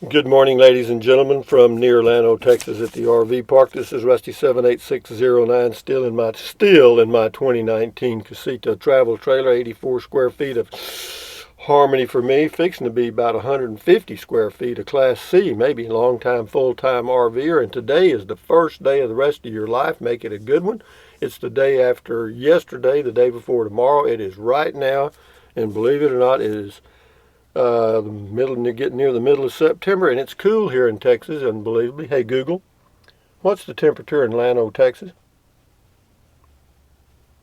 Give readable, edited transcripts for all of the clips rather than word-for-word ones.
Good morning, ladies and gentlemen, from near Llano, Texas, at the RV park. This is Rusty 78609, still in my 2019 Casita travel trailer, 84 square feet of Harmony for me, fixing to be about 150 square feet of Class C, maybe long-time, full-time RVer. And today is the first day of the rest of your life. Make it a good one. It's the day after yesterday, the day before tomorrow. It is right now, and believe it or not, it is getting near the middle of September, and it's cool here in Texas, unbelievably. Hey Google, what's the temperature in Llano, Texas?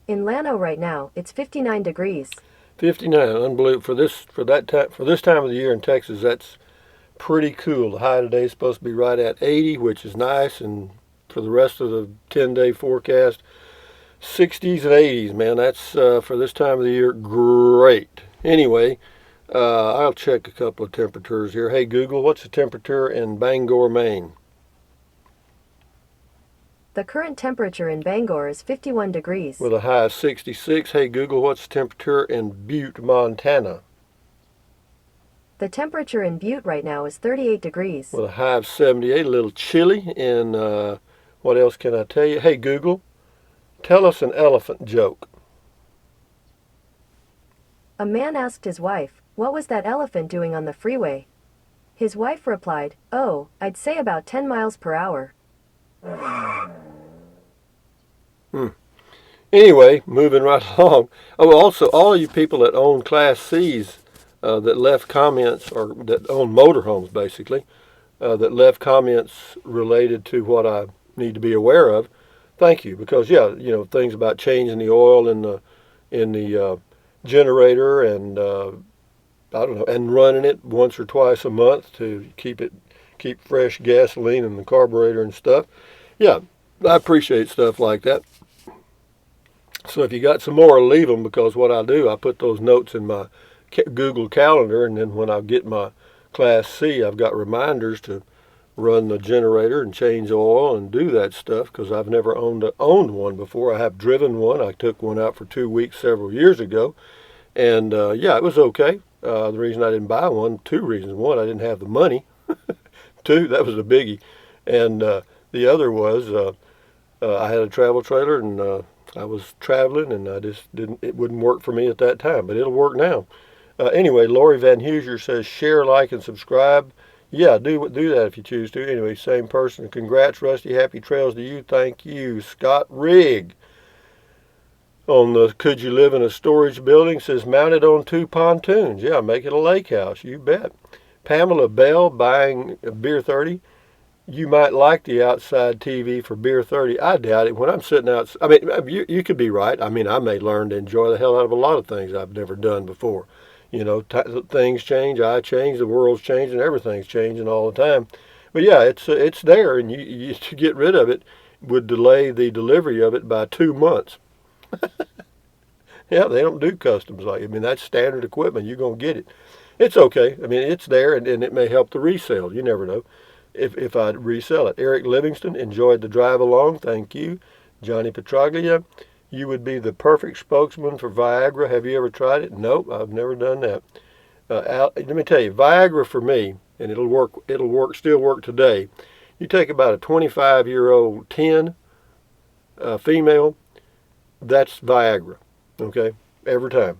In Llano right now, it's 59 degrees. 59, unbelievable. For this time of the year in Texas, that's pretty cool. The high today is supposed to be right at 80, which is nice, and for the rest of the 10-day forecast, 60s and 80s, man. That's for this time of the year, great. Anyway, I'll check a couple of temperatures here. Hey Google, what's the temperature in Bangor, Maine? The current temperature in Bangor is 51 degrees. With a high of 66. Hey Google, what's the temperature in Butte, Montana? The temperature in Butte right now is 38 degrees. With a high of 78, a little chilly. And what else can I tell you? Hey Google, tell us an elephant joke. A man asked his wife, "What was that elephant doing on the freeway?" His wife replied, "Oh, I'd say about 10 miles per hour." Anyway, moving right along. Oh, also, all you people that own Class Cs that left comments, or that own motorhomes basically, that left comments related to what I need to be aware of, thank you. Because, yeah, things about changing the oil in the generator, and I don't know, and running it once or twice a month to keep fresh gasoline in the carburetor and stuff. Yeah, I appreciate stuff like that. So if you got some more, leave them, because what I do, I put those notes in my Google Calendar, and then when I get my Class C, I've got reminders to run the generator and change oil and do that stuff, because I've never owned one before. I have driven one. I took one out for 2 weeks several years ago, and yeah, it was okay. The reason I didn't buy one, two reasons. One, I didn't have the money. Two, that was a biggie. And the other was I had a travel trailer, and I was traveling, and it wouldn't work for me at that time, but it'll work now. Anyway, Lori Van Huser says, share, like, and subscribe. Yeah, do that if you choose to. Anyway, same person. Congrats, Rusty. Happy trails to you. Thank you. Scott Rigg on the Could You Live in a Storage Building says, mounted on 2 pontoons. Yeah, make it a lake house. You bet. Pamela Bell buying a Beer 30. You might like the outside TV for Beer 30. I doubt it. When I'm sitting out, I mean, you could be right. I mean, I may learn to enjoy the hell out of a lot of things I've never done before. Things change, I change, the world's changing, everything's changing all the time. But yeah, it's there, and you to get rid of it would delay the delivery of it by 2 months. Yeah, they don't do customs like it. I mean, that's standard equipment. You're going to get it. It's okay. I mean, it's there, and it may help the resale. You never know if I resell it. Eric Livingston, enjoyed the drive along. Thank you. Johnny Petraglia, you would be the perfect spokesman for Viagra. Have you ever tried it? Nope, I've never done that. Let me tell you, Viagra for me, and still work today. You take about a 25-year-old 10 female, that's Viagra, okay, every time.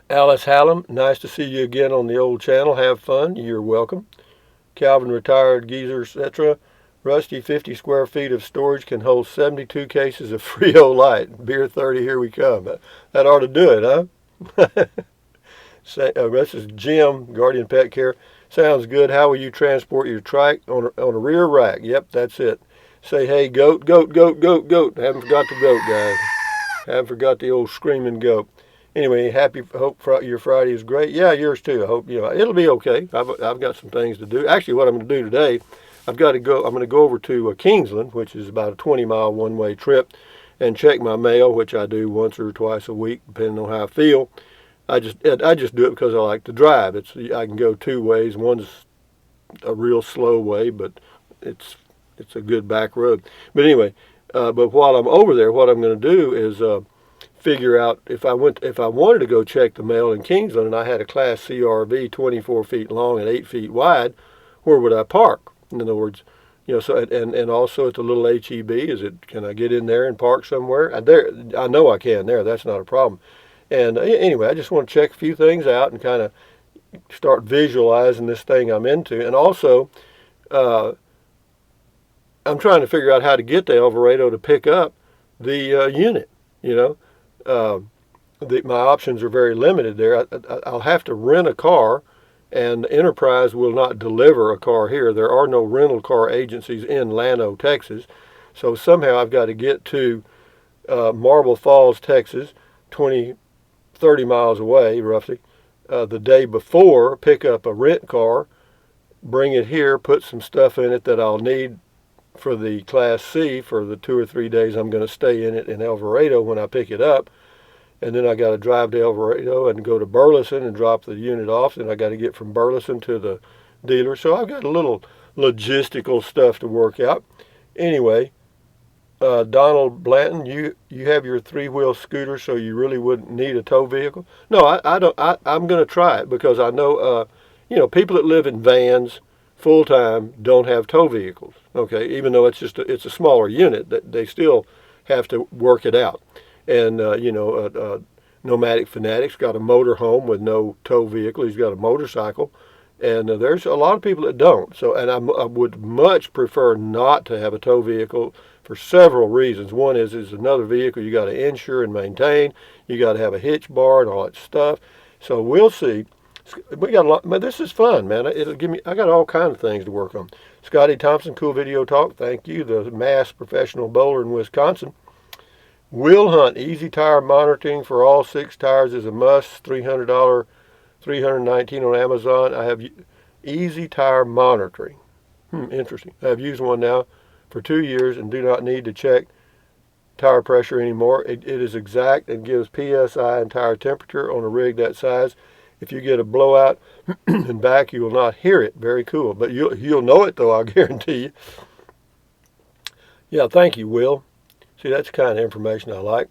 Alice Hallam, nice to see you again on the old channel. Have fun. You're welcome. Calvin Retired Geezer, etc. Rusty, 50 square feet of storage can hold 72 cases of Frio Light. Beer 30, here we come. That ought to do it, huh? This is Jim, Guardian Pet Care. Sounds good. How will you transport your trike? On a rear rack. Yep, that's it. Say, hey, goat, goat, goat, goat, goat. Haven't forgot the goat, guys. Haven't forgot the old screaming goat. Anyway, hope your Friday is great. Yeah, yours too. I hope, it'll be okay. I've got some things to do. Actually, what I'm going to do today, I'm going to go over to Kingsland, which is about a 20-mile one-way trip, and check my mail, which I do once or twice a week, depending on how I feel. I just do it because I like to drive. I can go 2 ways. One's a real slow way, but it's a good back road. But anyway, but while I'm over there, what I'm going to do is figure out if I wanted to go check the mail in Kingsland and I had a Class C RV 24 feet long and 8 feet wide, where would I park? In other words, so and also at the little HEB, can I get in there and park somewhere? I know I can there. That's not a problem. And anyway, I just want to check a few things out and kind of start visualizing this thing I'm into. And also, I'm trying to figure out how to get to Alvarado to pick up the unit. My options are very limited there. I'll have to rent a car, and Enterprise will not deliver a car here. There are no rental car agencies in Llano, Texas. So somehow I've got to get to Marble Falls, Texas, 30 miles away, roughly, the day before, pick up a rent car, bring it here, put some stuff in it that I'll need for the Class C for the 2 or 3 days I'm going to stay in it in Alvarado when I pick it up. And then I got to drive to Alvarado and go to Burleson and drop the unit off. Then I got to get from Burleson to the dealer. So I've got a little logistical stuff to work out. Anyway, Donald Blanton, you have your 3-wheel scooter, so you really wouldn't need a tow vehicle. No, I don't. I'm going to try it because I know, people that live in vans full time don't have tow vehicles. Okay, even though it's a smaller unit, that they still have to work it out. And Nomadic Fanatic's got a motor home with no tow vehicle. He's got a motorcycle, and there's a lot of people that don't. So, and I would much prefer not to have a tow vehicle for several reasons. One is another vehicle you got to insure and maintain. You got to have a hitch bar and all that stuff. So we'll see. We got a lot, man. This is fun, man. It'll give me. I got all kinds of things to work on. Scotty Thompson, cool video talk. Thank you. The Mass Professional Bowler in Wisconsin. Will Hunt, easy tire monitoring for all 6 tires is a must. $300, $319 on Amazon. I have easy tire monitoring. Interesting. I have used one now for 2 years and do not need to check tire pressure anymore. It is exact and gives PSI and tire temperature on a rig that size. If you get a blowout and back, you will not hear it. Very cool. But you'll know it, though, I guarantee you. Yeah, thank you, Will. See, that's the kind of information I like.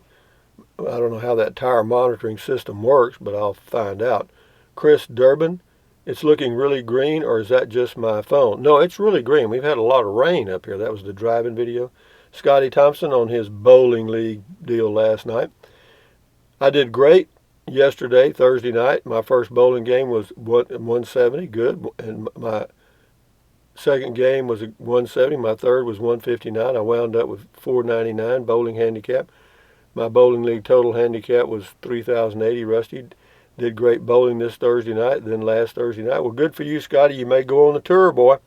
I don't know how that tire monitoring system works, but I'll find out. Chris Durbin, it's looking really green, or is that just my phone? No, it's really green. We've had a lot of rain up here. That was the driving video. Scotty Thompson on his bowling league deal last night. I did great yesterday, Thursday night. My first bowling game was 170, good. And my second game was 170. My third was 159. I wound up with 499 bowling handicap. My bowling league total handicap was 3,080. Rusty did great bowling this Thursday night, then last Thursday night. Well, good for you, Scotty. You may go on the tour, boy.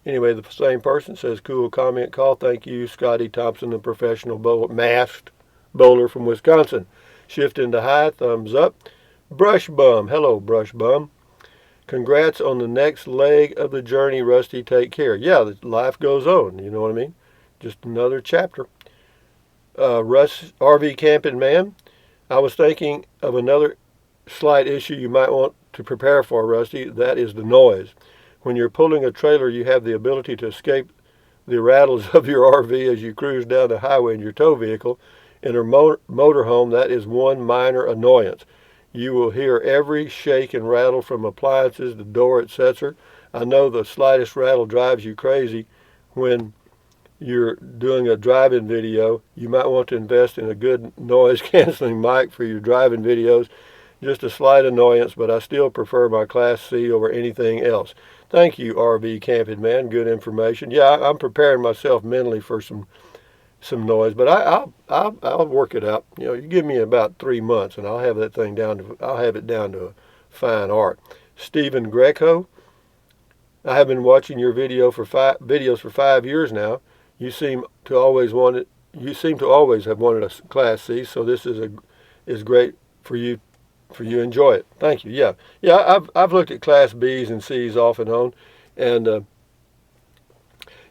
Anyway, the same person says, cool comment call. Thank you, Scotty Thompson, the professional masked bowler from Wisconsin. Shift into high, thumbs up. Brush Bum. Hello, Brush Bum. Congrats on the next leg of the journey, Rusty. Take care. Yeah, life goes on. You know what I mean? Just another chapter. Russ, RV Camping Man. I was thinking of another slight issue you might want to prepare for, Rusty. That is the noise. When you're pulling a trailer, you have the ability to escape the rattles of your RV as you cruise down the highway in your tow vehicle. In a motorhome, that is one minor annoyance. You will hear every shake and rattle from appliances, the door, etc. I know the slightest rattle drives you crazy. When you're doing a driving video, you might want to invest in a good noise-canceling mic for your driving videos. Just a slight annoyance, but I still prefer my Class C over anything else. Thank you, RV Camping Man. Good information. Yeah, I'm preparing myself mentally for some noise, but I'll work it out. You give me about 3 months, and I'll have that thing I'll have it down to a fine art. Stephen Greco, I have been watching your videos for 5 years now. You seem to always have wanted a Class C, so this is great for you. Enjoy it. Thank you. Yeah. I've looked at Class B's and C's off and on, and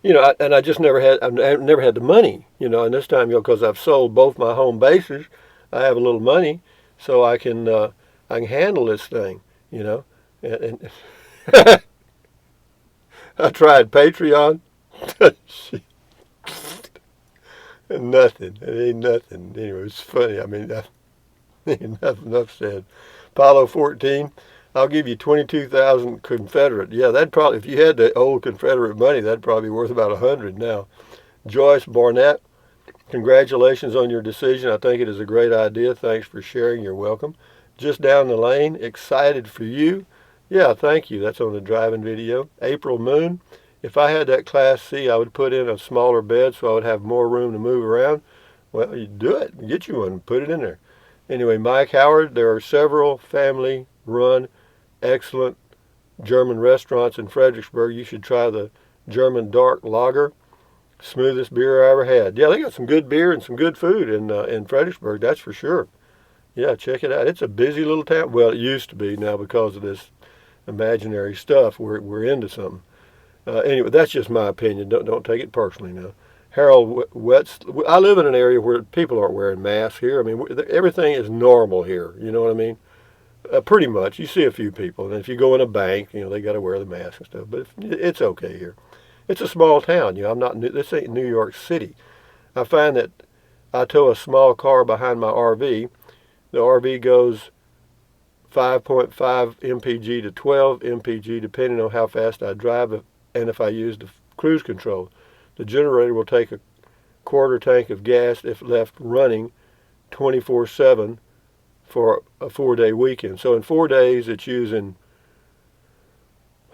I just I've never had the money, and this time, because I've sold both my home bases, I have a little money, so I can handle this thing, and I tried Patreon, and nothing. It ain't nothing. Anyway, it's funny. I mean, enough said. Apollo 14, I'll give you 22,000 Confederate. Yeah, that'd probably, if you had the old Confederate money, that'd probably be worth about 100 now. Joyce Barnett, congratulations on your decision. I think it is a great idea. Thanks for sharing. You're welcome. Just down the lane, excited for you. Yeah, thank you. That's on the driving video. April Moon, if I had that Class C, I would put in a smaller bed so I would have more room to move around. Well, you do it. Get you one. Put it in there. Anyway, Mike Howard, there are several family-run, excellent German restaurants in Fredericksburg. You should try the German Dark Lager. Smoothest beer I ever had. Yeah, they got some good beer and some good food in Fredericksburg, that's for sure. Yeah, check it out. It's a busy little town. Well, it used to be. Now because of this imaginary stuff, we're into something. Anyway, that's just my opinion. Don't take it personally now. Harold Wetz. I live in an area where people aren't wearing masks here. I mean, everything is normal here. You know what I mean? Pretty much. You see a few people, and if you go in a bank, you know they got to wear the mask and stuff. But it's okay here. It's a small town. You know, I'm not. This ain't New York City. I find that I tow a small car behind my RV. The RV goes 5.5 mpg to 12 mpg, depending on how fast I drive and if I use the cruise control. The generator will take a quarter tank of gas if left running 24/7 for a 4-day weekend. So in 4 days, it's using,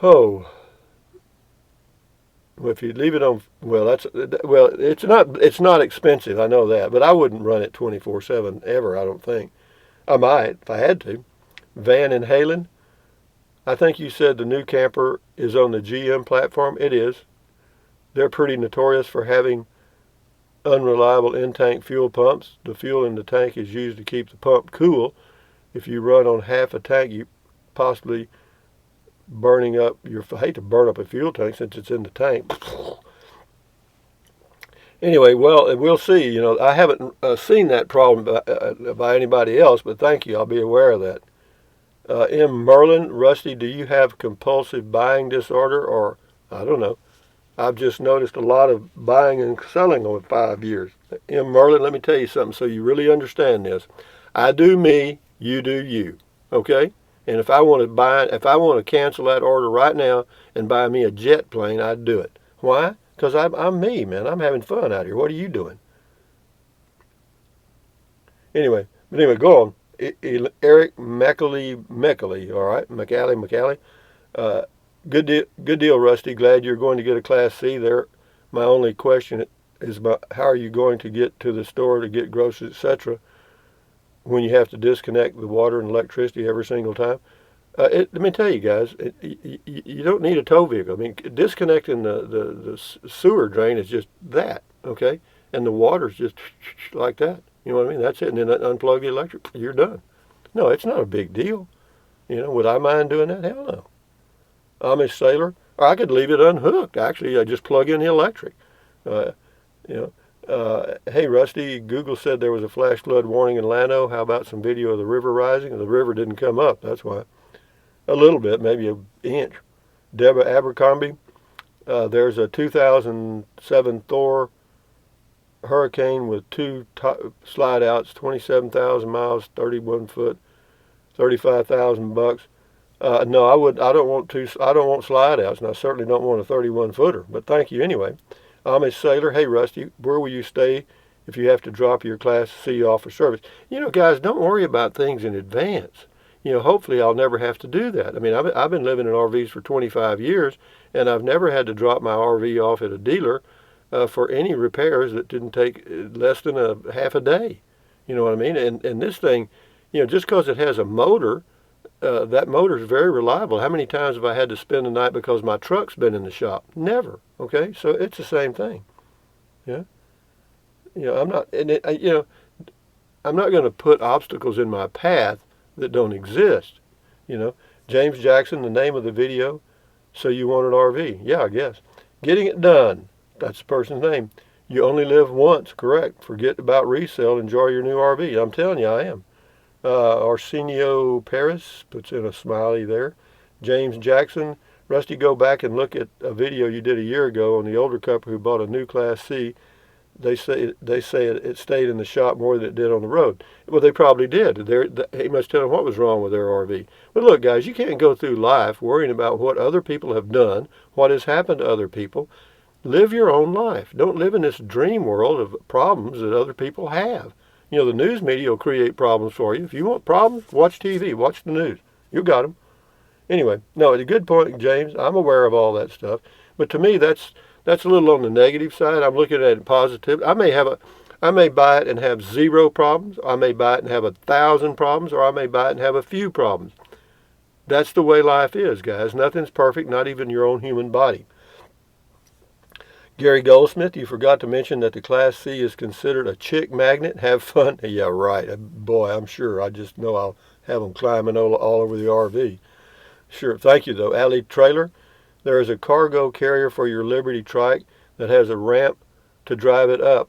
well, if you leave it on, it's not expensive, I know that, but I wouldn't run it 24/7 ever, I don't think. I might if I had to. Van and Halen, I think you said the new camper is on the GM platform. It is. They're pretty notorious for having unreliable in-tank fuel pumps. The fuel in the tank is used to keep the pump cool. If you run on half a tank, you possibly burning up I hate to burn up a fuel tank since it's in the tank. Anyway, well, we'll see. You know, I haven't seen that problem by anybody else, but thank you. I'll be aware of that. M. Merlin, Rusty, do you have compulsive buying disorder, or I don't know? I've just noticed a lot of buying and selling over 5 years. M. Merlin, let me tell you something so you really understand this. I do me, you do you. Okay? And if I want to cancel that order right now and buy me a jet plane, I'd do it. Why? Because I'm me, man. I'm having fun out here. What are you doing? Anyway, go on. Eric McAley, all right? McAley. Good deal, Rusty. Glad you're going to get a Class C there. My only question is about how are you going to get to the store to get groceries, etc., when you have to disconnect the water and electricity every single time. Let me tell you guys, you don't need a tow vehicle. I mean, disconnecting the sewer drain is just that, okay? And the water's just like that. You know what I mean? That's it. And then unplug the electric. You're done. No, it's not a big deal. You know, would I mind doing that? Hell no. Amish sailor. Or I could leave it unhooked. Actually, I just plug in the electric. Hey, Rusty, Google said there was a flash flood warning in Llano. How about some video of the river rising? The river didn't come up. That's why. A little bit, maybe an inch. Deborah Abercrombie. There's a 2007 Thor Hurricane with 2 slide outs, 27,000 miles, 31 foot, $35,000. No, I don't want slide outs, and I certainly don't want a 31 footer. But thank you anyway. Amish sailor. Hey, Rusty, where will you stay if you have to drop your Class C off for service? You know, guys, don't worry about things in advance. You know, hopefully I'll never have to do that. I mean, I've been living in RVs for 25 years, and I've never had to drop my RV off at a dealer for any repairs that didn't take less than a half a day. You know what I mean? And this thing, you know, just because it has a motor, that motor is very reliable. How many times have I had to spend the night because my truck's been in the shop? Never. Okay, so it's the same thing. Yeah. You know, I'm not going to put obstacles in my path that don't exist. You know, James Jackson, the name of the video. So you want an RV? Yeah, I guess. Getting it done. That's the person's name. You only live once, correct? Forget about resale. Enjoy your new RV. I'm telling you, I am. Arsenio Paris puts in a smiley there. James Jackson. Rusty, go back and look at a video you did a year ago on the older couple who bought a new Class C. They say it stayed in the shop more than it did on the road. Well, they probably did. He must tell them what was wrong with their RV. But look, guys, you can't go through life worrying about what other people have done, what has happened to other people. Live your own life. Don't live in this dream world of problems that other people have. You know, the news media will create problems for you. If you want problems, watch TV, watch the news. You got them. Anyway, no, it's a good point, James. I'm aware of all that stuff. But to me, that's a little on the negative side. I'm looking at it positive. I may buy it and have 0 problems. I may buy it and have 1,000 problems, or I may buy it and have a few problems. That's the way life is, guys. Nothing's perfect, not even your own human body. Gary Goldsmith, you forgot to mention that the Class C is considered a chick magnet. Have fun. Yeah, right. Boy, I'm sure. I just know I'll have them climbing all over the RV. Sure. Thank you, though. Alley Trailer, there is a cargo carrier for your Liberty trike that has a ramp to drive it up.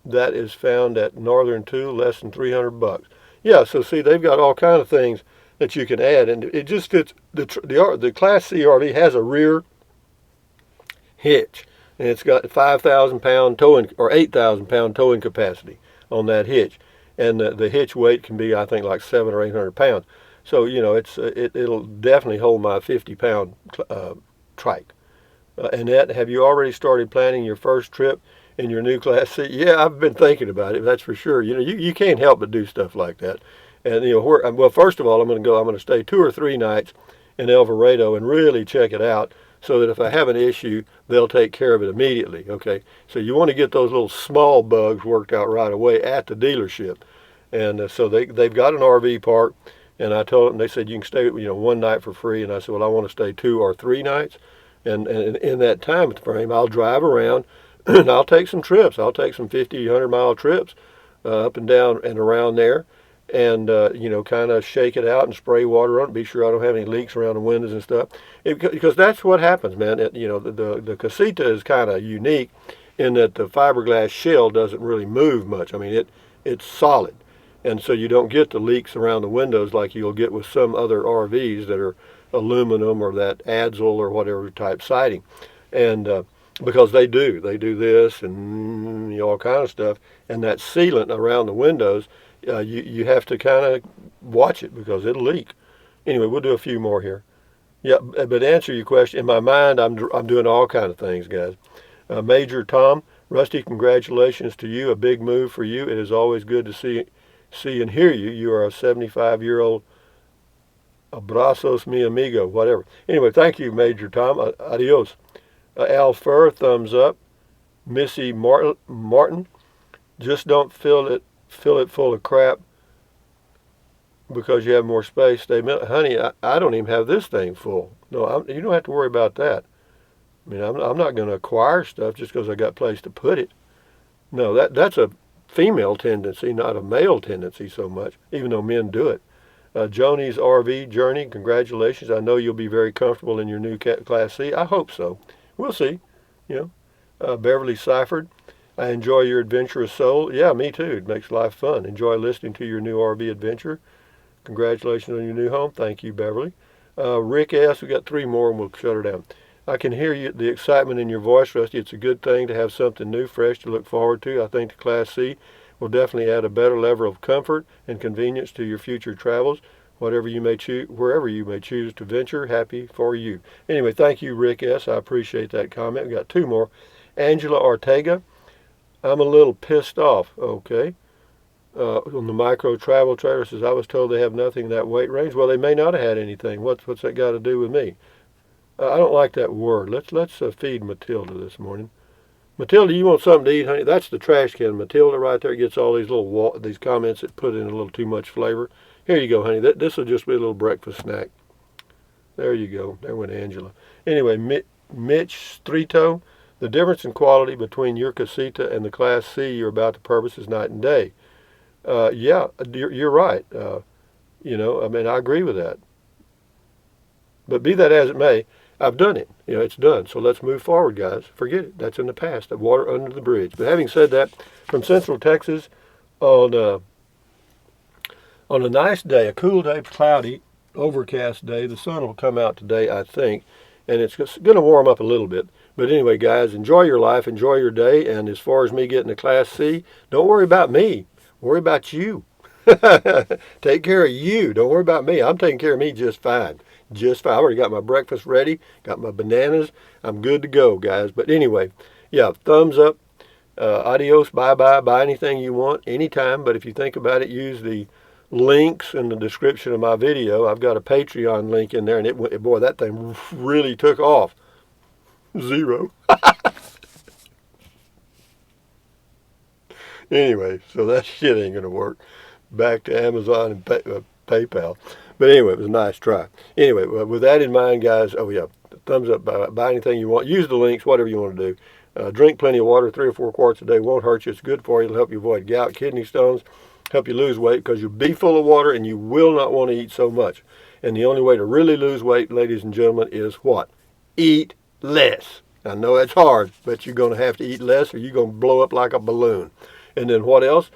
That is found at Northern 2, less than $300. Yeah, so see, they've got all kind of things that you can add, and it just fits. The Class C RV has a rear hitch, and it's got 5,000 pound towing or 8,000 pound towing capacity on that hitch, and the hitch weight can be, I think, like 700 or 800 pounds. So you know, it'll definitely hold my 50-pound trike. Annette, have you already started planning your first trip in your new Class C? Yeah, I've been thinking about it. That's for sure. You know, you can't help but do stuff like that. And you know, well, first of all, I'm going to stay 2 or 3 nights in El Dorado and really check it out, so that if I have an issue, they'll take care of it immediately. Okay, so you want to get those little small bugs worked out right away at the dealership. And so they've got an RV park, and I told them, they said you can stay, you know, 1 night for free, and I said, well, I want to stay 2 or 3 nights, and in that time frame, I'll drive around and I'll take some trips. I'll take some 50, 100-mile trips up and down and around there, and you know, kind of shake it out and spray water on it, be sure I don't have any leaks around the windows and stuff, because that's what happens, man. You know, the Casita is kind of unique in that the fiberglass shell doesn't really move much. I mean, it's solid, and so you don't get the leaks around the windows like you'll get with some other RVs that are aluminum or that Adzle or whatever type siding, and because they do this and, you know, all kind of stuff, and that sealant around the windows, you have to kind of watch it because it'll leak. Anyway, we'll do a few more here. Yeah, but to answer your question, in my mind, I'm doing all kind of things, guys. Major Tom, Rusty, congratulations to you. A big move for you. It is always good to see and hear you. You are a 75-year-old. Abrazos mi amigo, whatever. Anyway, thank you, Major Tom. Adios. Al Fur, thumbs up. Missy Martin, just don't fill it full of crap because you have more space. Honey, I don't even have this thing full. No, you don't have to worry about that. I mean, I'm not going to acquire stuff just because I got place to put it. No, that's a female tendency, not a male tendency so much, even though men do it. Joni's RV journey, congratulations. I know you'll be very comfortable in your new Class C. I hope so. We'll see. You know, Beverly Seifert, I enjoy your adventurous soul. Yeah, me too. It makes life fun. Enjoy listening to your new RV adventure. Congratulations on your new home. Thank you, Beverly. Rick S., we got 3 more and we'll shut her down. I can hear the excitement in your voice, Rusty. It's a good thing to have something new, fresh to look forward to. I think the Class C will definitely add a better level of comfort and convenience to your future travels, wherever you may choose to venture. Happy for you. Anyway, thank you, Rick S. I appreciate that comment. We got 2 more. Angela Ortega, I'm a little pissed off. Okay. On the micro travel trailer, says, I was told they have nothing in that weight range. Well, they may not have had anything. What's that got to do with me? I don't like that word. Let's feed Matilda this morning. Matilda, you want something to eat, honey? That's the trash can. Matilda right there gets all these comments that put in a little too much flavor. Here you go, honey. This will just be a little breakfast snack. There you go. There went Angela. Anyway, Mitch Strito, the difference in quality between your Casita and the Class C you're about to purchase is night and day. Yeah, you're right. You know, I mean, I agree with that. But be that as it may, I've done it. You know, it's done. So let's move forward, guys. Forget it. That's in the past. The water under the bridge. But having said that, from Central Texas, on a nice day, a cool day, cloudy, overcast day, the sun will come out today, I think, and it's going to warm up a little bit. But anyway, guys, enjoy your life, enjoy your day, and as far as me getting a Class C, don't worry about me. Worry about you. Take care of you. Don't worry about me. I'm taking care of me just fine. Just fine. I already got my breakfast ready, got my bananas. I'm good to go, guys. But anyway, yeah, thumbs up. Adios, bye-bye, buy anything you want, anytime. But if you think about it, use the links in the description of my video. I've got a Patreon link in there, and boy, that thing really took off. 0. Anyway, so that shit ain't gonna work. Back to Amazon and PayPal. But anyway, it was a nice try. Anyway, with that in mind, guys, oh yeah, thumbs up, buy anything you want. Use the links, whatever you want to do. Drink plenty of water, 3 or 4 quarts a day. Won't hurt you. It's good for you. It'll help you avoid gout, kidney stones, help you lose weight because you'll be full of water and you will not want to eat so much. And the only way to really lose weight, ladies and gentlemen, is what? Eat less. I know it's hard, but you're going to have to eat less or you're going to blow up like a balloon. And then what else?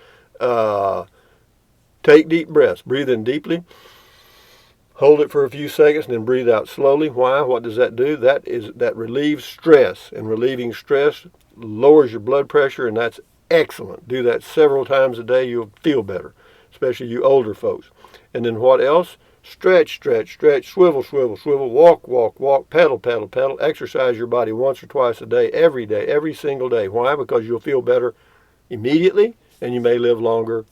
Take deep breaths. Breathe in deeply. Hold it for a few seconds and then breathe out slowly. Why? What does that do? That relieves stress. And relieving stress lowers your blood pressure, and that's excellent. Do that several times a day. You'll feel better, especially you older folks. And then what else? Stretch, stretch, stretch, swivel, swivel, swivel, walk, walk, walk, pedal, pedal, pedal. Exercise your body once or twice a day, every single day. Why? Because you'll feel better immediately, and you may live longer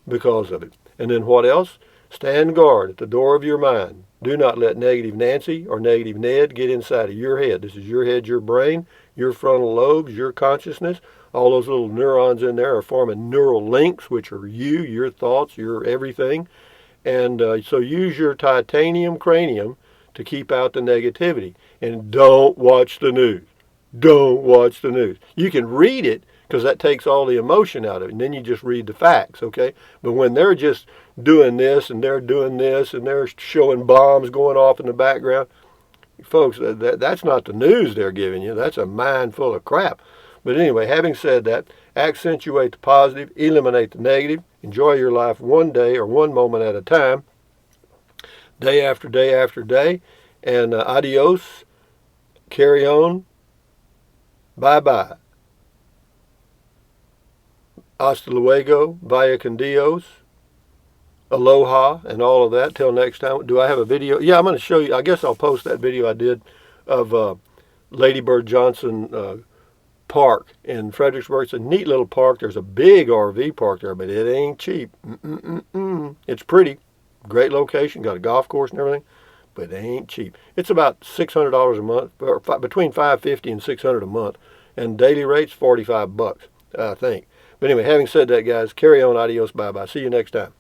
because of it. And then what else? Stand guard at the door of your mind. Do not let negative Nancy or negative Ned get inside of your head. This is your head, your brain, your frontal lobes, your consciousness. All those little neurons in there are forming neural links, which are you, your thoughts, your everything. And so use your titanium cranium to keep out the negativity. And don't watch the news. Don't watch the news. You can read it because that takes all the emotion out of it. And then you just read the facts, okay? But when they're just doing this and they're doing this and they're showing bombs going off in the background, folks, that's not the news they're giving you. That's a mind full of crap. But anyway, having said that, accentuate the positive, eliminate the negative, enjoy your life one day or one moment at a time, day after day after day, and adios, carry on, bye-bye. Hasta luego, vaya con Dios, aloha, and all of that. Till next time. Do I have a video? Yeah, I'm going to show you. I guess I'll post that video I did of Lady Bird Johnson Park in Fredericksburg. It's a neat little park. There's a big RV park there, but it ain't cheap. It's pretty. Great location. Got a golf course and everything, but it ain't cheap. It's about $600 a month, or between $550 and $600 a month, and daily rates $45, I think. But anyway, having said that, guys, carry on, adios, bye-bye. See you next time.